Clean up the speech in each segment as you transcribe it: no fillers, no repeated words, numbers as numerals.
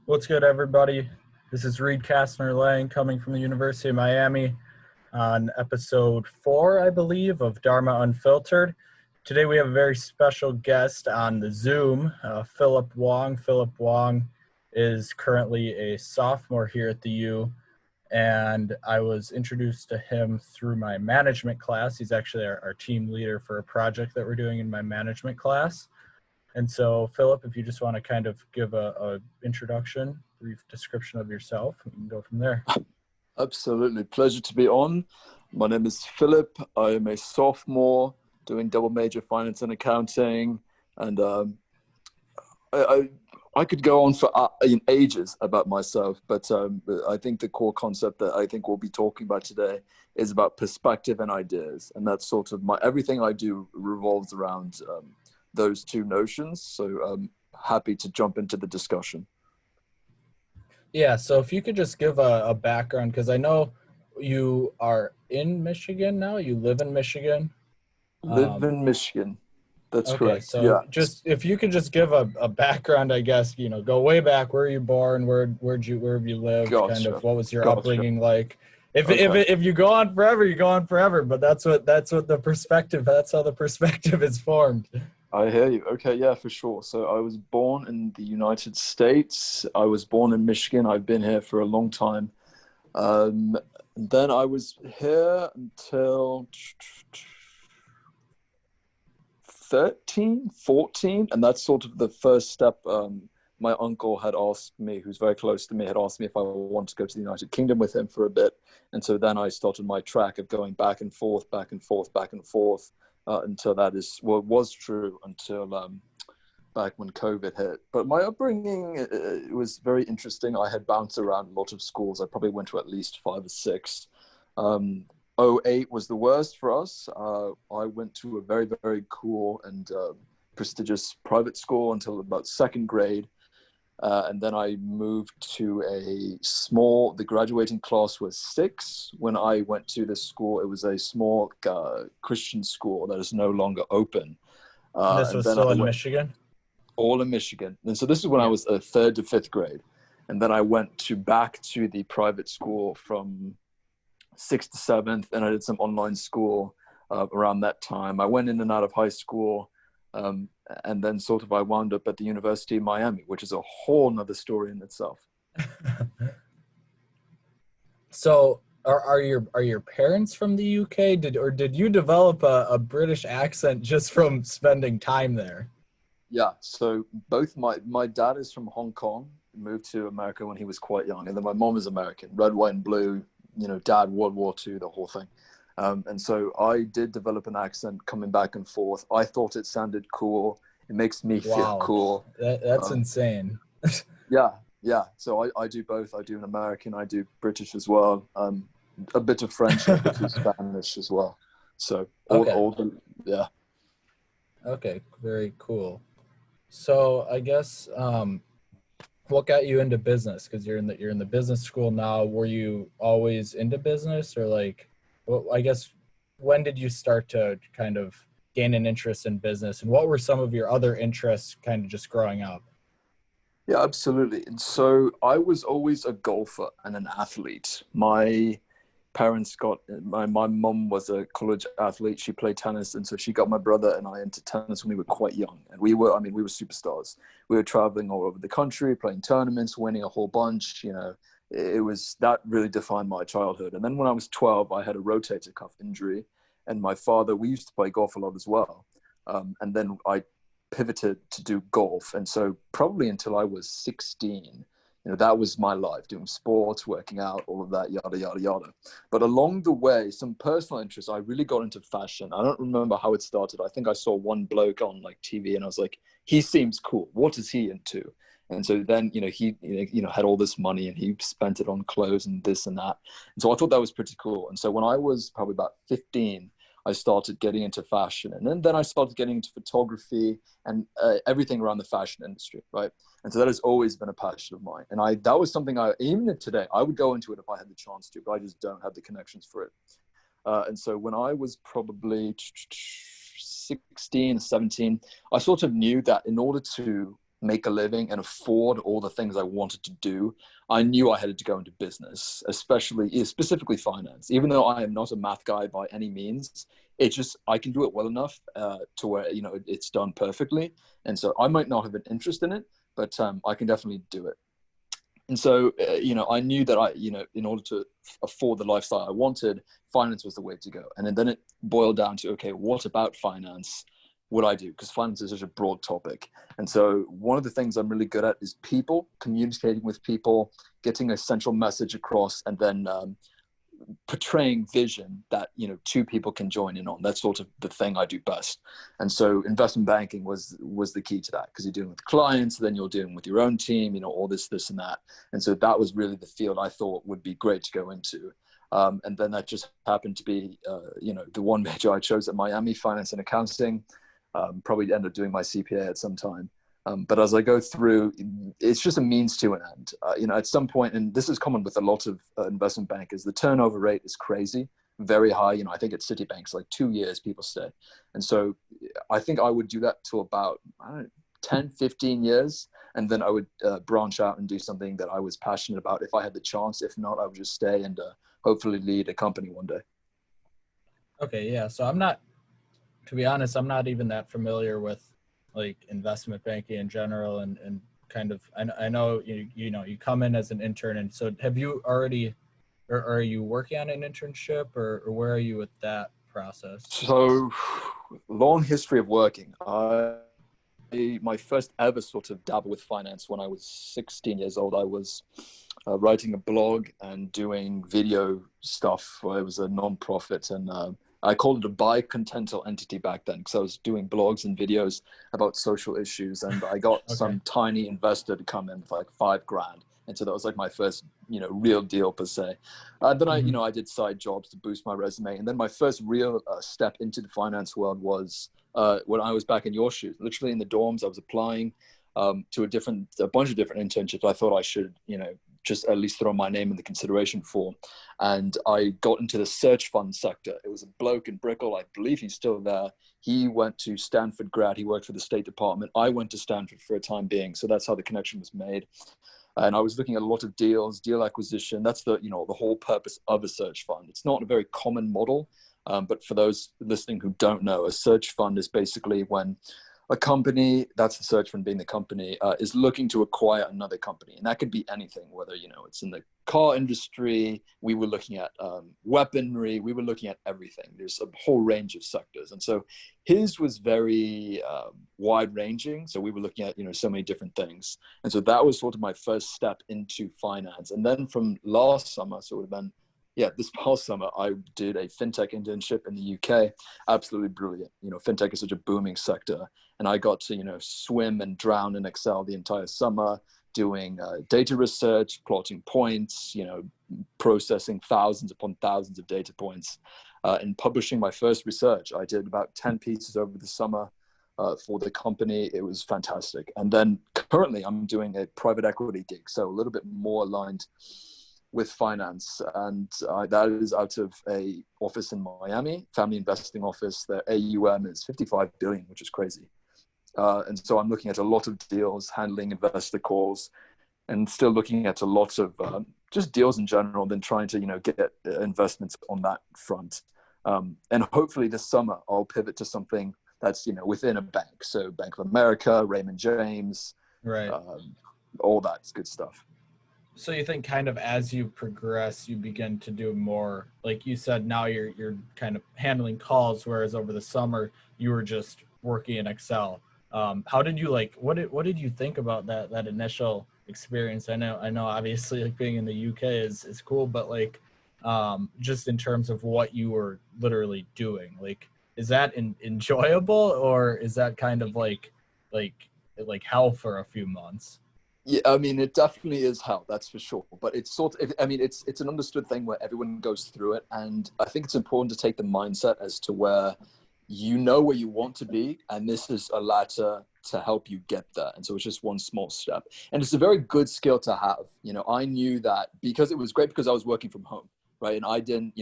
What's good, everybody? This is Kastner-Lang coming from the University of Miami on episode 4, I believe, of Dharma Unfiltered. Today we have a very special guest on the Zoom, Philip Wong. Philip Wong is currently a sophomore here at the U, and I was introduced to him through my management class. He's actually our team leader for a project that we're doing in my management class. And so, Philip, if you just want to kind of give a introduction, brief description of yourself, we can go from there. Absolutely. Pleasure to be on. My name is Philip. I am a sophomore doing double major finance and accounting. And I could go on for ages about myself, but I think the core concept that I think we'll be talking about today is about perspective and ideas. And that's sort of everything I do revolves around those two notions. So I'm happy to jump into the discussion. Yeah, so if you could just give a background, because I know you are in Michigan now, you live in Michigan. Live in Michigan. That's Okay, correct. so Yeah. just if you could just give a background, I guess, go way back. Where are you born? Where have you lived? Kind of Gotcha. what was your Gotcha. upbringing like? Okay. If you go on forever, you go on forever. But that's what the perspective. That's how the perspective is formed. I hear you. Okay, yeah, for sure. So I was born in the United States. I was born in Michigan. I've been here for a long time. Then I was here until 13, 14, and that's sort of the first step. My uncle had asked me, who's very close to me, had asked me if I wanted to go to the United Kingdom with him for a bit. And so then I started my track of going back and forth, back and forth, back and forth, until that is what was true until back when COVID hit. But my upbringing it was very interesting. I had bounced around a lot of schools. I probably went to at least 5 or 6. '08 was the worst for us. I went to a very, very cool and prestigious private school until about 2nd grade. And then I moved to the graduating class was 6. When I went to this school, it was a small Christian school that is no longer open. And this And was then still in Michigan? All in Michigan. And so this is when I was 3rd to 5th grade. And then I went back to the private school from 6th to 7th, and I did some online school around that time. I went in and out of high school. And then sort of I wound up at the University of Miami, which is a whole nother story in itself. So are your parents from the UK? Did you develop a British accent just from spending time there? Yeah, so both my dad is from Hong Kong, moved to America when he was quite young, and then my mom is American, red, white, and blue, dad, World War II, the whole thing. And so I did develop an accent coming back and forth. I thought it sounded cool. It makes me feel cool. That's insane. Yeah. So I do both. I do an American, I do British as well. A bit of French, a bit of Spanish as well. So yeah. Okay, very cool. So I guess what got you into business? Because you're in the business school now. Were you always into business, or well, I guess when did you start to kind of gain an interest in business, and what were some of your other interests kind of just growing up? Yeah, absolutely. And so I was always a golfer and an athlete. My mom was a college athlete. She played tennis. And so she got my brother and I into tennis when we were quite young. And we were superstars. We were traveling all over the country, playing tournaments, winning a whole bunch. That really defined my childhood. And then when I was 12, I had a rotator cuff injury. And my father, we used to play golf a lot as well. And then I pivoted to do golf. And so probably until I was 16, that was my life, doing sports, working out, all of that, yada, yada, yada. But along the way, some personal interests, I really got into fashion. I don't remember how it started. I think I saw one bloke on TV and I was like, he seems cool. What is he into? And so then, he had all this money and he spent it on clothes and this and that. And so I thought that was pretty cool. And so when I was probably about 15, I started getting into fashion. And then I started getting into photography and everything around the fashion industry, right? And so that has always been a passion of mine. And that was something even today, I would go into it if I had the chance to, but I just don't have the connections for it. And so when I was probably 16, 17, I sort of knew that in order to make a living and afford all the things I wanted to do, I knew I had to go into business, specifically finance. Even though I am not a math guy by any means, it's just I can do it well enough to where it's done perfectly. And so I might not have an interest in it, but I can definitely do it. And so I knew that in order to afford the lifestyle I wanted, finance was the way to go. And then it boiled down to, okay, what about finance would I do? Because finance is such a broad topic. And so one of the things I'm really good at is people, communicating with people, getting a central message across, and then portraying vision that two people can join in on. That's sort of the thing I do best. And so investment banking was the key to that, because you're dealing with clients, then you're dealing with your own team, all this and that. And so that was really the field I thought would be great to go into. And then that just happened to be the one major I chose at Miami, finance and accounting. Probably end up doing my CPA at some time. But as I go through, it's just a means to an end. At some point, and this is common with a lot of investment bankers, the turnover rate is crazy, very high. I think at Citibank's like 2 years people stay. And so I think I would do that to about 10, 15 years. And then I would branch out and do something that I was passionate about if I had the chance. If not, I would just stay and hopefully lead a company one day. Okay, yeah. So to be honest, I'm not even that familiar with like investment banking in general, and kind of, I know you come in as an intern, and so have you already, or are you working on an internship, or where are you with that process? So long history of working. My first ever sort of dabble with finance when I was 16 years old. I was writing a blog and doing video stuff. It was a non-profit, and I called it a bicontental entity back then, because I was doing blogs and videos about social issues, and I got Okay. some tiny investor to come in with like $5,000. And so that was like my first, real deal per se. Then I did side jobs to boost my resume. And then my first real step into the finance world was when I was back in your shoes, literally in the dorms. I was applying to a bunch of different internships I thought I should, just at least throw my name in the consideration for. And I got into the search fund sector. It was a bloke in Brickell. I believe he's still there. He went to Stanford grad. He worked for the State Department. I went to Stanford for a time being. So that's how the connection was made. And I was looking at a lot of deals, deal acquisition. That's the whole purpose of a search fund. It's not a very common model, but for those listening who don't know, a search fund is basically when a company, that's the search fund being the company, is looking to acquire another company. And that could be anything, whether, it's in the car industry, we were looking at weaponry, we were looking at everything. There's a whole range of sectors. And so his was very wide ranging. So we were looking at, so many different things. And so that was sort of my first step into finance. And then from last summer, so it would have been, this past summer, I did a fintech internship in the UK. Absolutely brilliant. Fintech is such a booming sector. And I got to, swim and drown in Excel the entire summer, doing data research, plotting points, processing thousands upon thousands of data points, and publishing my first research. I did about 10 pieces over the summer for the company. It was fantastic. And then currently I'm doing a private equity gig, so a little bit more aligned with finance, and that is out of a office in Miami, family investing office. Their AUM is 55 billion, which is crazy. And so I'm looking at a lot of deals, handling investor calls, and still looking at a lot of just deals in general, then trying to get investments on that front. And hopefully this summer I'll pivot to something that's within a bank, so Bank of America, Raymond James, right, all that good stuff. So you think kind of as you progress, you begin to do more, like you said, now you're kind of handling calls, whereas over the summer you were just working in Excel. How did you what did you think about that initial experience? I know obviously like being in the UK is cool, but like just in terms of what you were literally doing, like is that enjoyable, or is that kind of like hell for a few months? Yeah, I mean, it definitely is hell, that's for sure. But it's it's an understood thing where everyone goes through it. And I think it's important to take the mindset as to where where you want to be. And this is a ladder to help you get there. And so it's just one small step. And it's a very good skill to have. I knew that because it was great because I was working from home, right? And I didn't,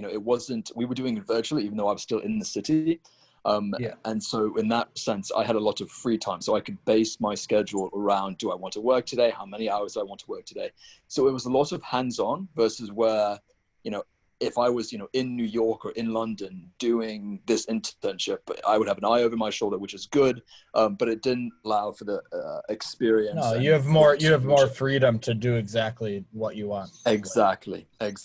we were doing it virtually, even though I was still in the city. Yeah. And so in that sense, I had a lot of free time. So I could base my schedule around, do I want to work today? How many hours do I want to work today? So it was a lot of hands-on versus where, if I was, in New York or in London doing this internship, I would have an eye over my shoulder, which is good. But it didn't allow for the experience. No, And you have more freedom to do exactly what you want. Exactly. And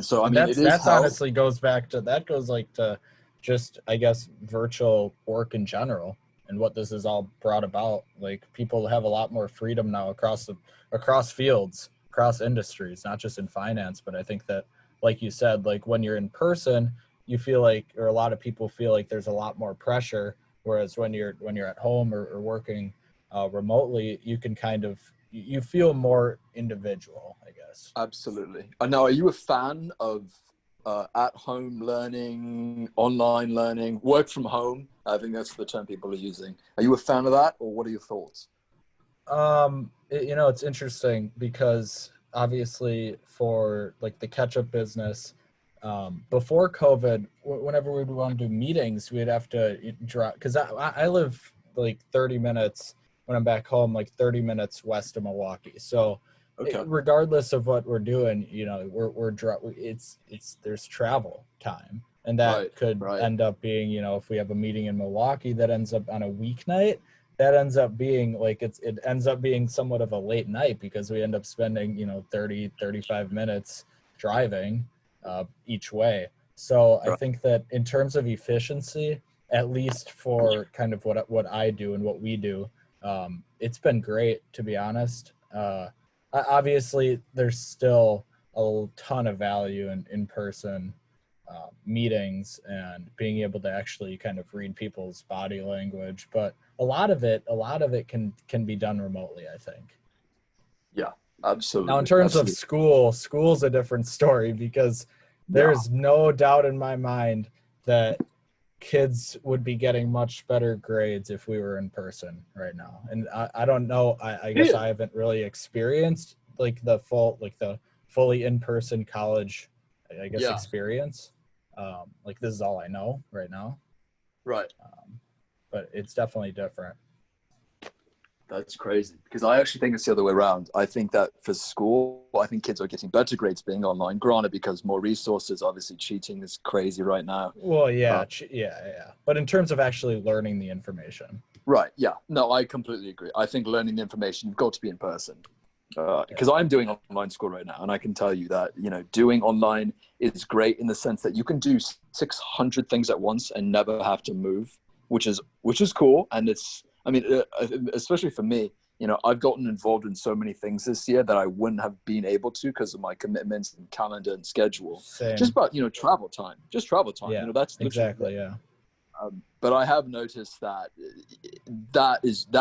so, And that's honestly goes like to just, I guess, virtual work in general and what this is all brought about. Like, people have a lot more freedom now across fields, across industries, not just in finance. But I think that, like you said, like when you're in person, you feel like, or a lot of people feel like there's a lot more pressure. Whereas when you're at home or working remotely, you can you feel more individual, I guess. Absolutely. Now, are you a fan of at-home learning, online learning, work from home? I think that's the term people are using. Are you a fan of that, or what are your thoughts? It's interesting because obviously for like the ketchup business, before COVID, whenever we would want to do meetings, we'd have to drive, because I live like 30 minutes when I'm back home, like 30 minutes west of Milwaukee. So Okay. regardless of what we're doing, there's travel time, and that could end up being, if we have a meeting in Milwaukee that ends up on a weeknight, that ends up being like, it ends up being somewhat of a late night because we end up spending 35 minutes driving each way. So I think that in terms of efficiency, at least for kind of what I do and what we do, it's been great, to be honest. Obviously there's still a ton of value in in-person meetings and being able to actually kind of read people's body language, but a lot of it can be done remotely, I think. Yeah, absolutely. Now, in terms of school's a different story, because there's no doubt in my mind that kids would be getting much better grades if we were in person right now. And I don't know, I guess I haven't really experienced like the fully in-person college, I guess, experience. Like, this is all I know right now. Right. But it's definitely different. That's crazy, because I actually think it's the other way around. I think that for school, I think kids are getting better grades being online. Granted, because more resources, obviously cheating is crazy right now. Well, yeah. But in terms of actually learning the information. Right. Yeah. No, I completely agree. I think learning the information, you've got to be in person. Because I'm doing online school right now, and I can tell you that, doing online is great in the sense that you can do 600 things at once and never have to move, which is cool. And especially for me, I've gotten involved in so many things this year that I wouldn't have been able to because of my commitments and calendar and schedule. Same. Just about, travel time. Yeah, That's exactly. Yeah. But I have noticed that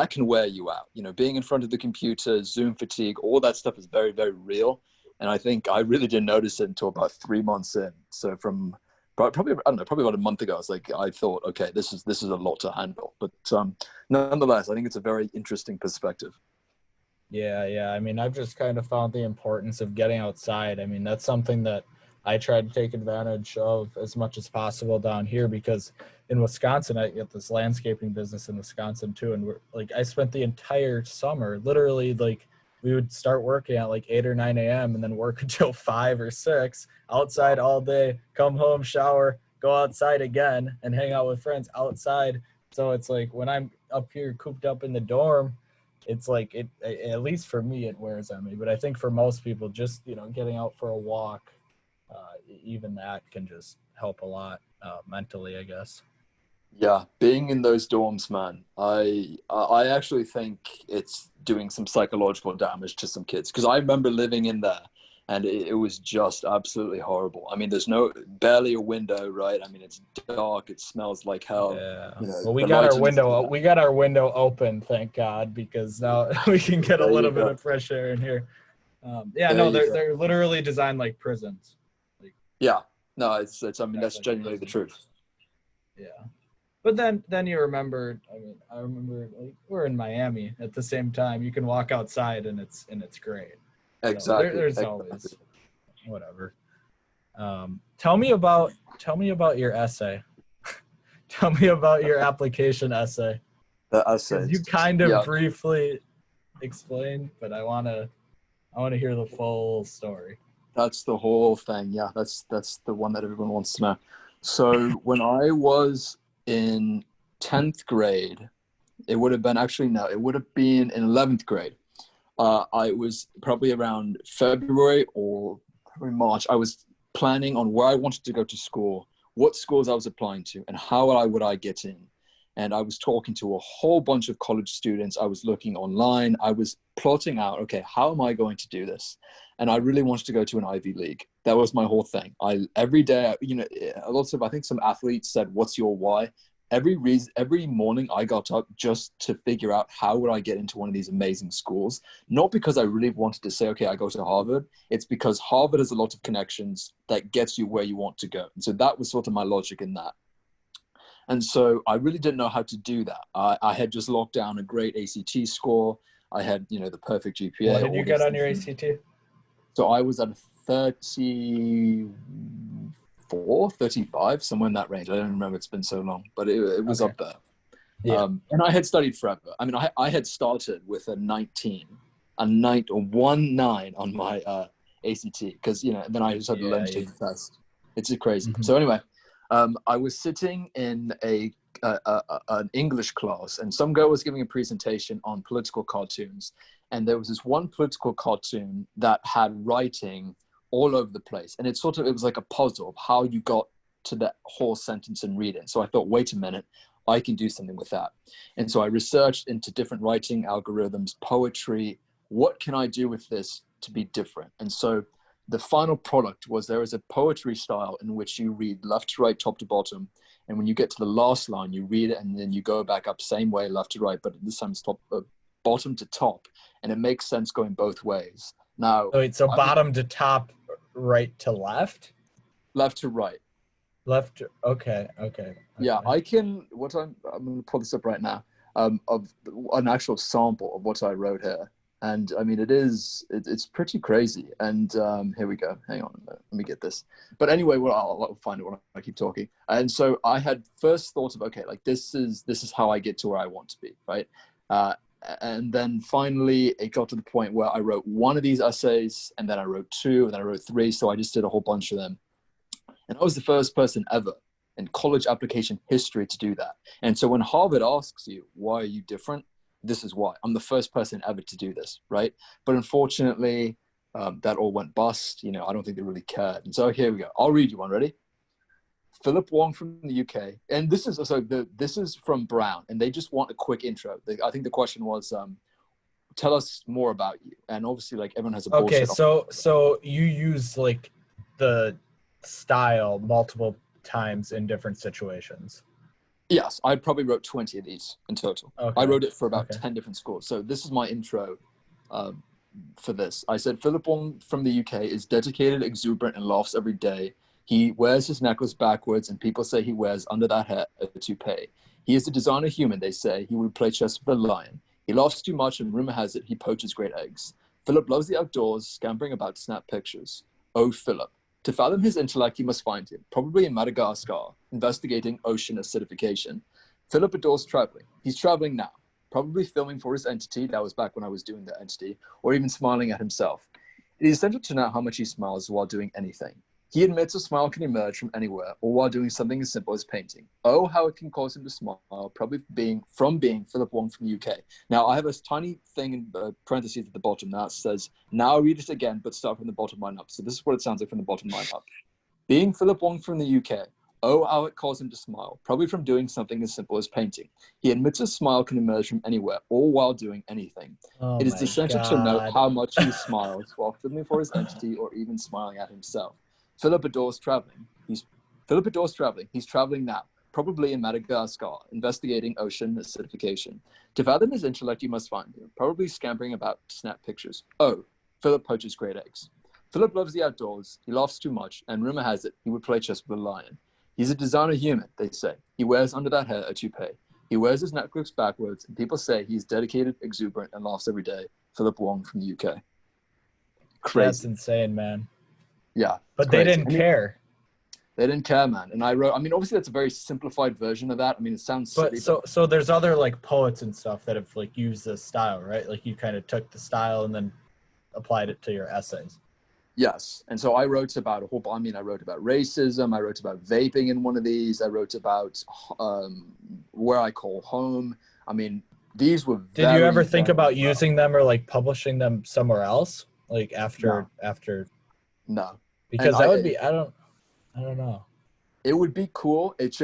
can wear you out. Being in front of the computer, Zoom fatigue, all that stuff is very, very real. And I think I really didn't notice it until about 3 months in. So from probably about a month ago, I thought, okay, this is a lot to handle. But nonetheless, I think it's a very interesting perspective. Yeah. I mean, I've just kind of found the importance of getting outside. I mean, that's something that I try to take advantage of as much as possible down here, because in Wisconsin, I get this landscaping business in Wisconsin too. And I spent the entire summer, literally, like, we would start working at like 8 or 9 a.m. and then work until 5 or 6 outside all day, come home, shower, go outside again and hang out with friends outside. So it's like, when I'm up here cooped up in the dorm, it's like, at least for me, it wears on me. But I think for most people, just, getting out for a walk, even that can just help a lot mentally, I guess. Yeah, being in those dorms, man, I actually think it's doing some psychological damage to some kids, because I remember living in there and it was just absolutely horrible. I mean, there's barely a window, right? I mean, it's dark, it smells like hell. Yeah. Well, we got our window open, thank God, because now we can get a little bit of fresh air in here. They're literally designed like prisons. Yeah, no, it's I mean, that's genuinely the truth. Yeah. But then you remember, I remember, like, we're in Miami at the same time. You can walk outside and it's great. Exactly. So there's always whatever. Tell me about your essay. Tell me about your application essay. The 'Cause you essays. kind of Yeah, briefly explained, but I wanna hear the full story. that's the whole thing. Yeah, that's the one that everyone wants to know. So when I was in 10th grade, it would have been actually no, it would have been in 11th grade. I was probably around February or probably March. I was planning on where I wanted to go to school, what schools I was applying to, and how would I get in. And I was talking to a whole bunch of college students. I was looking online. I was plotting out, okay, how am I going to do this? And I really wanted to go to an Ivy League. That was my whole thing. Every day, I think some athletes said, "What's your why?" Every morning I got up just to figure out how would I get into one of these amazing schools. Not because I really wanted to say, okay, I go to Harvard. It's because Harvard has a lot of connections that gets you where you want to go. And so that was sort of my logic in that. And so I really didn't know how to do that. I had just locked down a great ACT score. I had, the perfect GPA. What did you get on your ACT? So I was at a 34, 35, somewhere in that range. I don't remember. It's been so long, but it was Okay. up there. Yeah. And I had studied forever. I mean, I had started with a 19 on my ACT because, then I just had to learn to take the test. It's crazy. Mhm. So anyway, I was sitting in an English class, and some girl was giving a presentation on political cartoons. And there was this one political cartoon that had writing all over the place. And it was like a puzzle of how you got to that whole sentence and read it. So I thought, wait a minute, I can do something with that. And so I researched into different writing algorithms, poetry. What can I do with this to be different? And so the final product was there is a poetry style in which you read left to right, top to bottom. And when you get to the last line, you read it and then you go back up same way, left to right, but this time it's bottom to top. And it makes sense going both ways. Now, Wait, so bottom to top, right to left? Left to right. Left. Okay. Yeah, I'm going to pull this up right now, of an actual sample of what I wrote here. And I mean, it's pretty crazy. And here we go. Hang on, let me get this. But anyway, I'll find it when I keep talking. And so I had first thought of, okay, like this is how I get to where I want to be, right? And then finally it got to the point where I wrote one of these essays, and then I wrote two, and then I wrote three. So I just did a whole bunch of them. And I was the first person ever in college application history to do that. And so when Harvard asks you, why are you different? This is why. I'm the first person ever to do this, right? But unfortunately, that all went bust. I don't think they really cared. And so here we go. I'll read you one. Ready? Philip Wong from the UK. And this is from Brown. And they just want a quick intro. I think the question was, tell us more about you. And obviously, like, everyone has a bullshit. Okay, so you use like the style multiple times in different situations. Yes, I probably wrote 20 of these in total. Okay. I wrote it for about 10 different schools. So this is my intro for this. I said, Philip Wong from the UK is dedicated, exuberant, and laughs every day. He wears his necklace backwards, and people say he wears under that hat a toupee. He is a designer human, they say. He would play chess with a lion. He laughs too much, and rumor has it he poaches great eggs. Philip loves the outdoors, scampering about to snap pictures. Oh, Philip. To fathom his intellect, you must find him, probably in Madagascar, investigating ocean acidification. Philip adores traveling. He's traveling now, probably filming for his entity. That was back when I was doing the entity, or even smiling at himself. It is essential to know how much he smiles while doing anything. He admits a smile can emerge from anywhere, or while doing something as simple as painting. Oh, how it can cause him to smile, probably from being Philip Wong from the UK. Now, I have a tiny thing in parentheses at the bottom that says, now read it again, but start from the bottom line up. So this is what it sounds like from the bottom line up. Being Philip Wong from the UK, oh, how it caused him to smile, probably from doing something as simple as painting. He admits a smile can emerge from anywhere, all while doing anything. It is essential to know how much he smiles while filming for his entity or even smiling at himself. Philip adores traveling. He's traveling now, probably in Madagascar, investigating ocean acidification. To fathom his intellect, you must find him, probably scampering about to snap pictures. Oh, Philip poaches great eggs. Philip loves the outdoors. He laughs too much, and rumor has it he would play chess with a lion. He's a designer human, they say. He wears under that hair a toupee. He wears his necklace backwards, and people say he's dedicated, exuberant, and laughs every day. Philip Wong from the UK. Crazy. That's insane, man. Yeah. But they didn't care. They didn't care, man. And I wrote, I mean, obviously that's a very simplified version of that. I mean, it sounds But silly, so there's other like poets and stuff that have like used this style, right? Like you kind of took the style and then applied it to your essays. yes. And so I wrote about I wrote about racism. I wrote about vaping in one of these. I wrote about where I call home. I mean, these were Did you ever think very about well. using them or like publishing them somewhere else? Like after No. And because that would be I don't know. it would be cool. It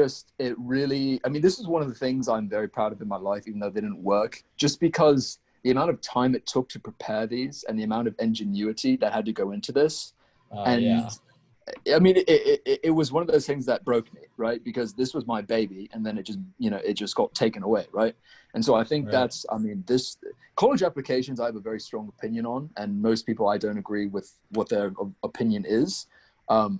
really, I mean, this is one of the things I'm very proud of in my life, even though they didn't work, just because the amount of time it took to prepare these and the amount of ingenuity that had to go into this. And Yeah. I mean, it was one of those things that broke me, right? Because this was my baby, and then it just got taken away, right? And so I think this college applications, I have a very strong opinion on, and most people I don't agree with what their opinion is,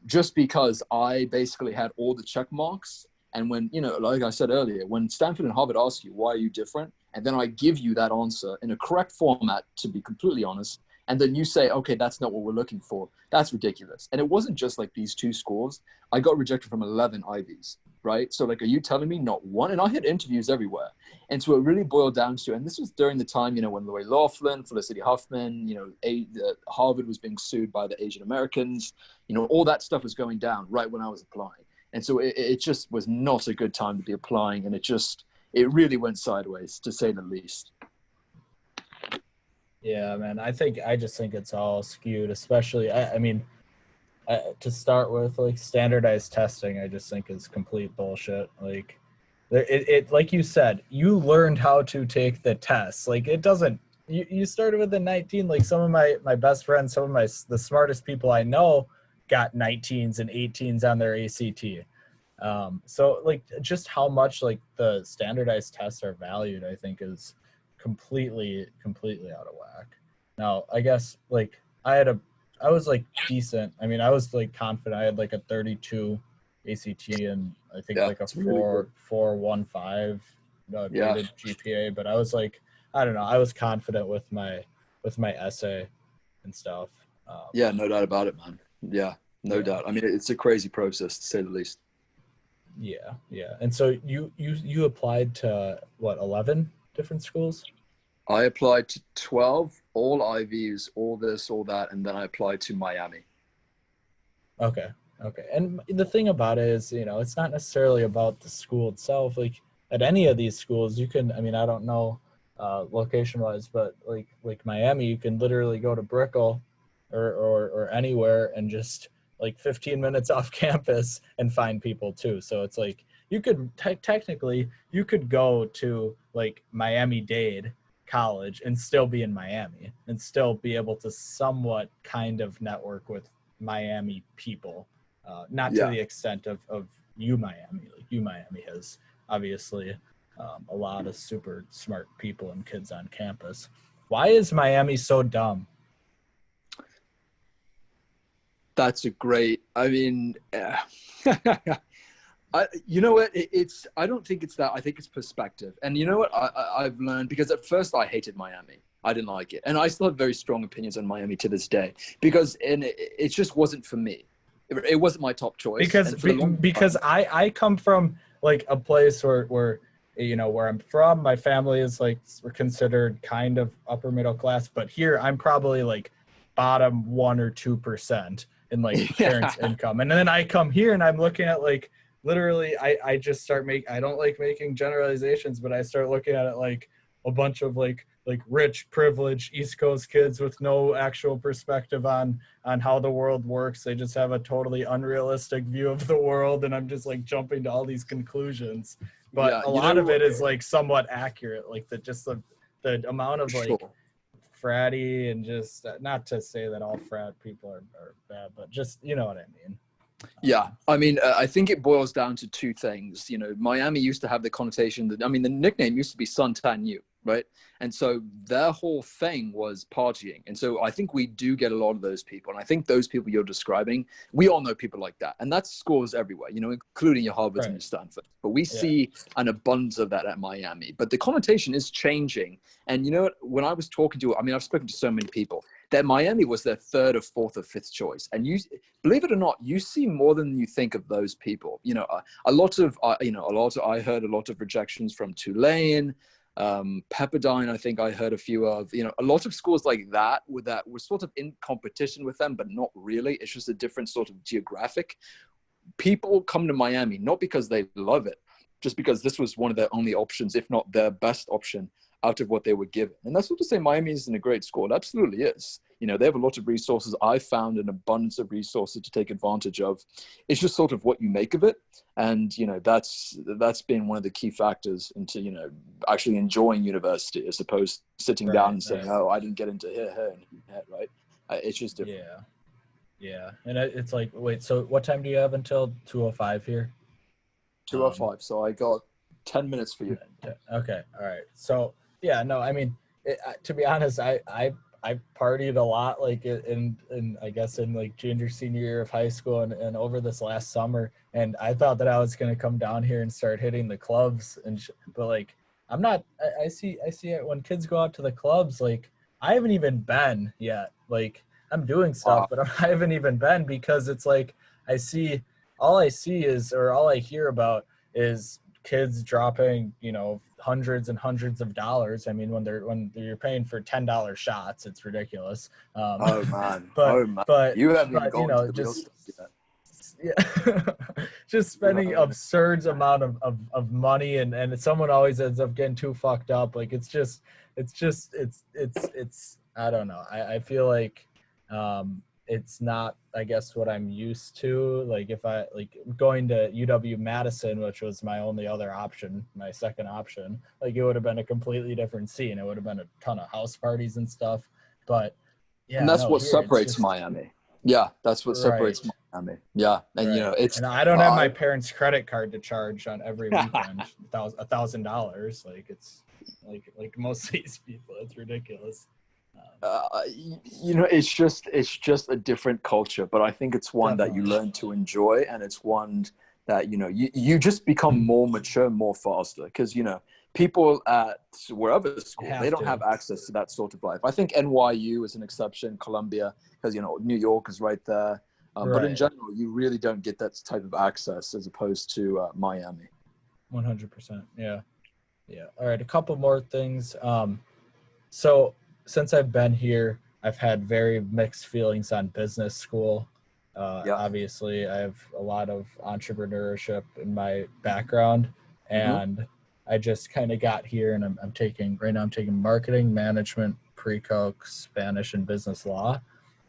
just because I basically had all the check marks. And when, like I said earlier, when Stanford and Harvard ask you, why are you different? And then I give you that answer in a correct format, to be completely honest. And then you say, okay, that's not what we're looking for. That's ridiculous. And it wasn't just like these two schools. I got rejected from 11 Ivies, right? So like, are you telling me not one? And I had interviews everywhere. And so it really boiled down to, and this was during the time, when Lori Loughlin, Felicity Huffman, Harvard was being sued by the Asian Americans, all that stuff was going down right when I was applying. And so it just was not a good time to be applying. And it really went sideways, to say the least. Yeah, man. I just think it's all skewed, especially, to start with, like standardized testing, I just think is complete bullshit. Like it like you said, you learned how to take the test. Like it doesn't, you started with a 19, like some of my best friends, some of the smartest people I know got 19s and 18s on their ACT. So like just how much like the standardized tests are valued, I think is completely out of whack. Now, I guess like I was like decent. I mean, I was like confident. I had like a 32 ACT and I think like a really 4.15 graded GPA. But I was like, I don't know. I was confident with my essay and stuff. Yeah, no doubt about it, man. Yeah, no doubt. I mean, it's a crazy process, to say the least. Yeah. And so you applied to what, 11 different schools? I applied to 12, all Ivies, all this, all that, and then I applied to Miami. Okay. And the thing about it is, it's not necessarily about the school itself. Like at any of these schools, you can, I mean, I don't know location wise, but like Miami, you can literally go to Brickell or anywhere and just like 15 minutes off campus and find people too. So it's like you could technically you could go to like Miami-Dade College and still be in Miami and still be able to somewhat kind of network with Miami people, not to the extent of UMiami. Like UMiami has obviously a lot of super smart people and kids on campus. Why is Miami so dumb? That's a great, I mean, you know what? I don't think it's that. I think it's perspective. And you know what I've learned? Because at first I hated Miami. I didn't like it. And I still have very strong opinions on Miami to this day because it just wasn't for me. It wasn't my top choice. Because I come from like a place where where I'm from, my family is like, we're considered kind of upper middle class, but here I'm probably like bottom 1 or 2% in like parents' income. And then I come here and I'm looking at like, literally, I just start I don't like making generalizations, but I start looking at it like a bunch of like rich, privileged East Coast kids with no actual perspective on how the world works. They just have a totally unrealistic view of the world, and I'm just like jumping to all these conclusions. But a lot of it is like somewhat accurate, like the amount of like fratty and just, not to say that all frat people are bad, but just, you know what I mean. Yeah, I mean, I think it boils down to two things. Miami used to have the connotation that, I mean, the nickname used to be Suntan U, right? And so their whole thing was partying. And so I think we do get a lot of those people. And I think those people you're describing, we all know people like that. And that's schools everywhere, you know, including your Harvards Right. and your Stanford. But we see an abundance of that at Miami. But the connotation is changing. And you know what, when I was talking to, I mean, I've spoken to so many people that Miami was their third or fourth or fifth choice. And you, believe it or not, you see more than you think of those people. You know, I heard a lot of rejections from Tulane, Pepperdine. I think I heard a few of, you know, a lot of schools like that were sort of in competition with them, but not really. It's just a different sort of geographic. People come to Miami, not because they love it, just because this was one of their only options, if not their best option out of what they were given. And that's not to say Miami isn't a great school. It absolutely is. You know, they have a lot of resources. I found an abundance of resources to take advantage of. It's just sort of what you make of it. And, you know, that's been one of the key factors into, you know, actually enjoying university as opposed to sitting down and saying, oh, I didn't get into here, and here, right? It's just different. Yeah. And it's like, wait, so what time do you have until 2:05 here? 2:05. So I got 10 minutes for you. Okay. All right. So, yeah, no, I mean, to be honest, I partied a lot, like in I guess in like junior, senior year of high school and over this last summer. And I thought that I was going to come down here and start hitting the clubs but like, I'm not, I see it when kids go out to the clubs, like I haven't even been yet. Like I'm doing stuff, but I haven't even been because it's like, all I hear about is kids dropping, you know, hundreds and hundreds of dollars. I mean, when you're paying for $10 shots, it's ridiculous. Oh man, but you haven't even gone you know, to the real stuff yet. Yeah, just spending absurd amount of money, and someone always ends up getting too fucked up. Like it's I don't know. I feel like it's not, I guess, what I'm used to. Like if I like going to UW-Madison, which was my only other option, my second option, like it would have been a completely different scene. It would have been a ton of house parties and stuff. But yeah, and that's what separates Miami. Yeah, that's what separates Miami. Yeah, and you know, it's. And I don't have my parents' credit card to charge on every weekend. $1,000. Like it's like most of these people, it's ridiculous. You know, it's just a different culture, but I think it's one that you learn to enjoy, and it's one that, you know, you just become more mature, more faster, because, you know, people at wherever school, they don't have access to that sort of life. I think NYU is an exception, Columbia, because, you know, New York is right there. But in general, you really don't get that type of access as opposed to Miami. 100%. Yeah. All right. A couple more things. So since I've been here, I've had very mixed feelings on business school. Obviously, I have a lot of entrepreneurship in my background, and I just kind of got here, and I'm taking marketing, management, pre-calc, Spanish, and business law.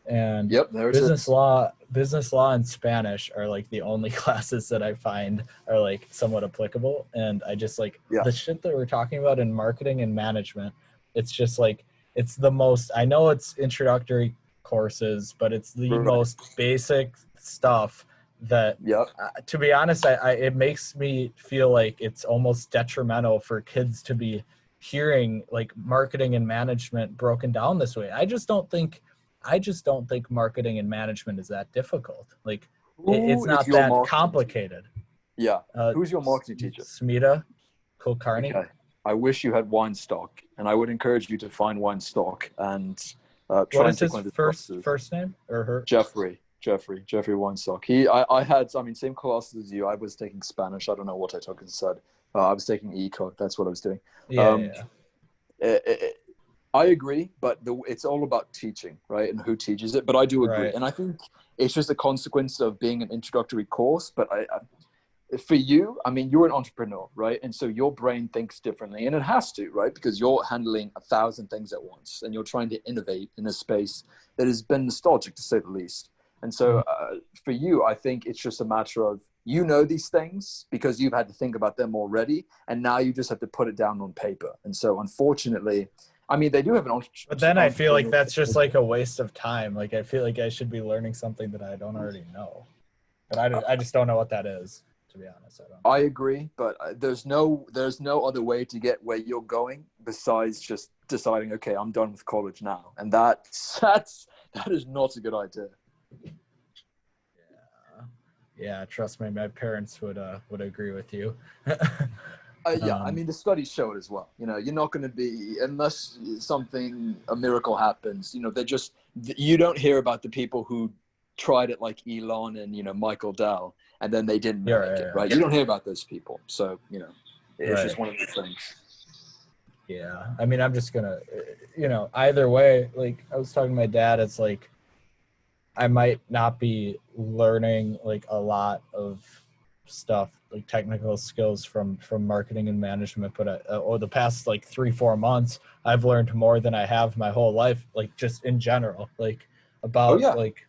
And business law and Spanish are like the only classes that I find are like somewhat applicable. And I just like the shit that we're talking about in marketing and management. It's just like, it's the most, I know it's introductory courses, but it's the most basic stuff that, to be honest, it makes me feel like it's almost detrimental for kids to be hearing like marketing and management broken down this way. I just don't think marketing and management is that difficult. Like it's not that complicated. Yeah. Who's your marketing teacher? Smita Kulkarni. Okay. I wish you had Weinstock, and I would encourage you to find Weinstock and what is his first name or her? Jeffrey Weinstock. I had, I mean, same classes as you. I was taking Spanish. I don't know what I took instead. I was taking ECOG. That's what I was doing. I agree, but it's all about teaching, right? And who teaches it. But I do agree. And I think it's just a consequence of being an introductory course. But for you, I mean, you're an entrepreneur, right? And so your brain thinks differently, and it has to, right? Because you're handling 1,000 things at once, and you're trying to innovate in a space that has been nostalgic, to say the least. And so for you, I think it's just a matter of, you know, these things because you've had to think about them already, and now you just have to put it down on paper. And so unfortunately, I mean, they do have an entrepreneur. But then I feel like that's just like a waste of time. Like I feel like I should be learning something that I don't already know. But I just don't know what that is. to be honest. I agree, but there's no other way to get where you're going besides just deciding, okay, I'm done with college now, and that is not a good idea. Yeah, trust me, my parents would agree with you. Yeah, I mean, the studies show it as well. You know, you're not going to be, unless a miracle happens, you know, you don't hear about the people who tried it like Elon and, you know, Michael Dell, and then they didn't make it, right? You don't hear about those people. So, you know, it's just one of the things. Yeah. I mean, I'm just going to, you know, either way, like I was talking to my dad, it's like, I might not be learning like a lot of stuff, like technical skills from marketing and management, but over the past like 3-4 months, I've learned more than I have my whole life, like just in general, like about like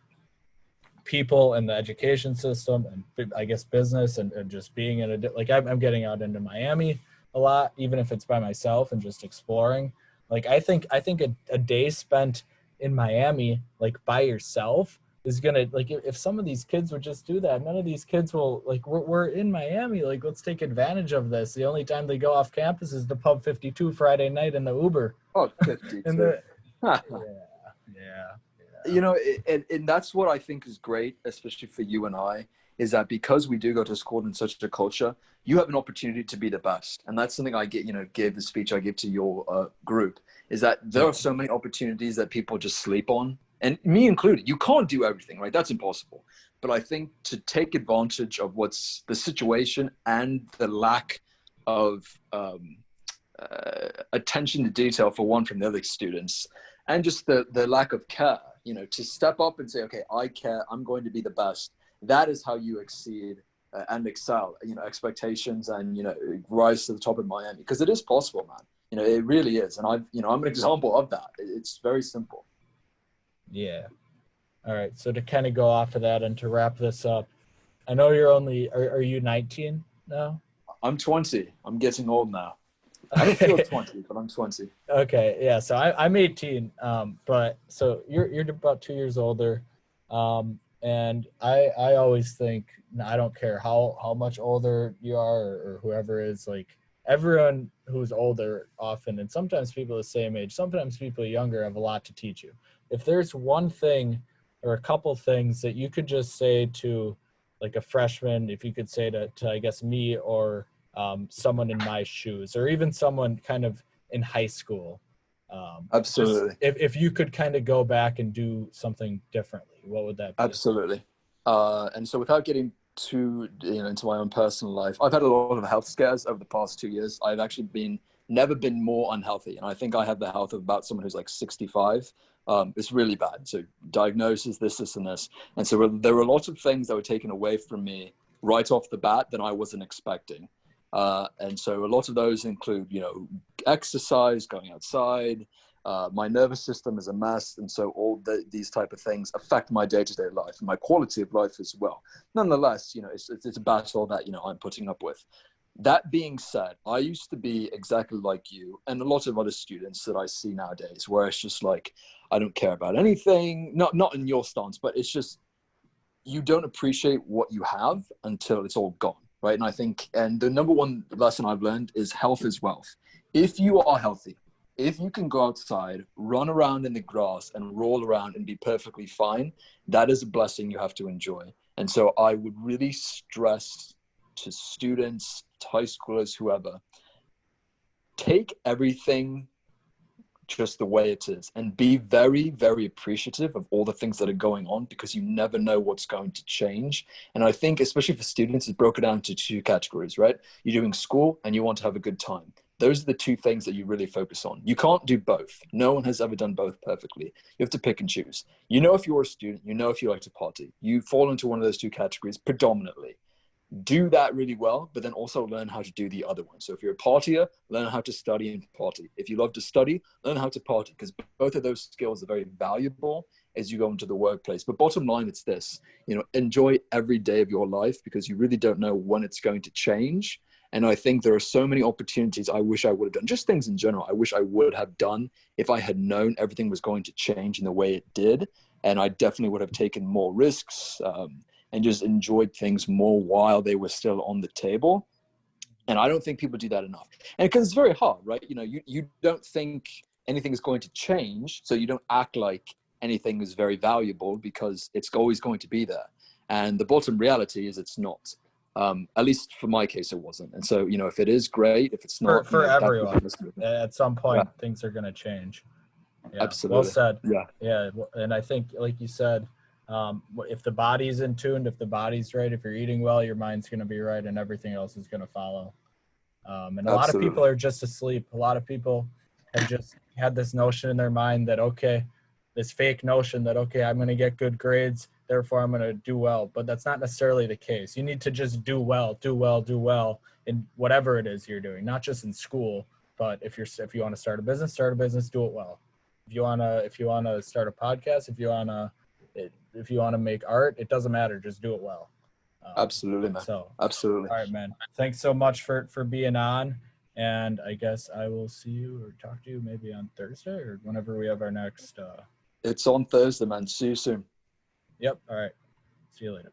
people and the education system and I guess business and just being in like I'm getting out into Miami a lot, even if it's by myself and just exploring. Like I think a day spent in Miami, like by yourself, is gonna, like, if some of these kids would just do that, none of these kids will, like, we're in Miami, like, let's take advantage of this. The only time they go off campus is the Pub 52 Friday night in the Uber. Oh, 52. Yeah. You know, and that's what I think is great, especially for you and I, is that because we do go to school in such a culture, you have an opportunity to be the best. And that's something I get, you know, gave the speech I give to your group, is that there are so many opportunities that people just sleep on, and me included. You can't do everything, right? That's impossible. But I think to take advantage of what's the situation and the lack of attention to detail, for one, from the other students, and just the lack of care, you know, to step up and say, okay, I care, I'm going to be the best. That is how you exceed and excel, you know, expectations, and, you know, rise to the top of Miami, because it is possible, man. You know, it really is. And I'm an example of that. It's very simple. Yeah. All right. So to kind of go off of that and to wrap this up, I know you're only, are you 19 now? I'm 20. I'm getting old now. I don't feel 20, but I'm 20. Okay, yeah. So I'm 18. But so you're about 2 years older. And I always think, I don't care how much older you are, or whoever is, like, everyone who's older often, and sometimes people the same age, sometimes people younger, have a lot to teach you. If there's one thing or a couple things that you could just say to, like, a freshman, if you could say to I guess me, or someone in my shoes, or even someone kind of in high school, Absolutely. If you could kind of go back and do something differently, what would that be? Absolutely. And so, without getting too, you know, into my own personal life, I've had a lot of health scares over the past 2 years. I've actually never been more unhealthy, and I think I have the health of about someone who's like 65. It's really bad. So diagnosis, this and this, and so there were lots of things that were taken away from me right off the bat that I wasn't expecting. And so a lot of those include, you know, exercise, going outside. My nervous system is a mess, and so these type of things affect my day-to-day life and my quality of life as well. Nonetheless, you know, it's a battle that, you know, I'm putting up with. That being said, I used to be exactly like you and a lot of other students that I see nowadays, where it's just like, I don't care about anything. Not in your stance, but it's just, you don't appreciate what you have until it's all gone, right? And I think, and the number one lesson I've learned is health is wealth. If you are healthy, if you can go outside, run around in the grass and roll around and be perfectly fine, that is a blessing you have to enjoy. And so I would really stress to students, to high schoolers, whoever, take everything just the way it is, and be very, very appreciative of all the things that are going on, because you never know what's going to change. And I think, especially for students, it's broken down to two categories, right? You're doing school and you want to have a good time. Those are the two things that you really focus on. You can't do both. No one has ever done both perfectly. You have to pick and choose. You know, if you're a student, you know, if you like to party, you fall into one of those two categories predominantly. Do that really well, but then also learn how to do the other one. So if you're a partier, learn how to study and party. If you love to study, learn how to party, because both of those skills are very valuable as you go into the workplace. But bottom line, it's this, you know, enjoy every day of your life, because you really don't know when it's going to change. And I think there are so many opportunities I wish I would have done, just things in general, I wish I would have done if I had known everything was going to change in the way it did. And I definitely would have taken more risks, and just enjoyed things more while they were still on the table. And I don't think people do that enough. And because it's very hard, right? You know, you don't think anything is going to change, so you don't act like anything is very valuable because it's always going to be there. And the bottom reality is it's not. At least for my case, it wasn't. And so, you know, if it is great, if it's not, For you know, everyone, at some point, things are going to change. Yeah, absolutely. well said. Yeah. And I think, like you said, if the body's in tune, if the body's right, if you're eating well, your mind's going to be right, and everything else is going to follow. And a lot of people are just asleep. A lot of people have just had this notion in their mind that, okay, this fake notion that, okay, I'm going to get good grades, therefore I'm going to do well. But that's not necessarily the case. You need to just do well in whatever it is you're doing, not just in school, but if you want to start a business, do it well. If you want to start a podcast, if you want to make art, it doesn't matter. Just do it well. Absolutely, man. So, absolutely. All right, man. Thanks so much for being on. And I guess I will see you or talk to you maybe on Thursday or whenever we have our next. It's on Thursday, man. See you soon. Yep. All right. See you later.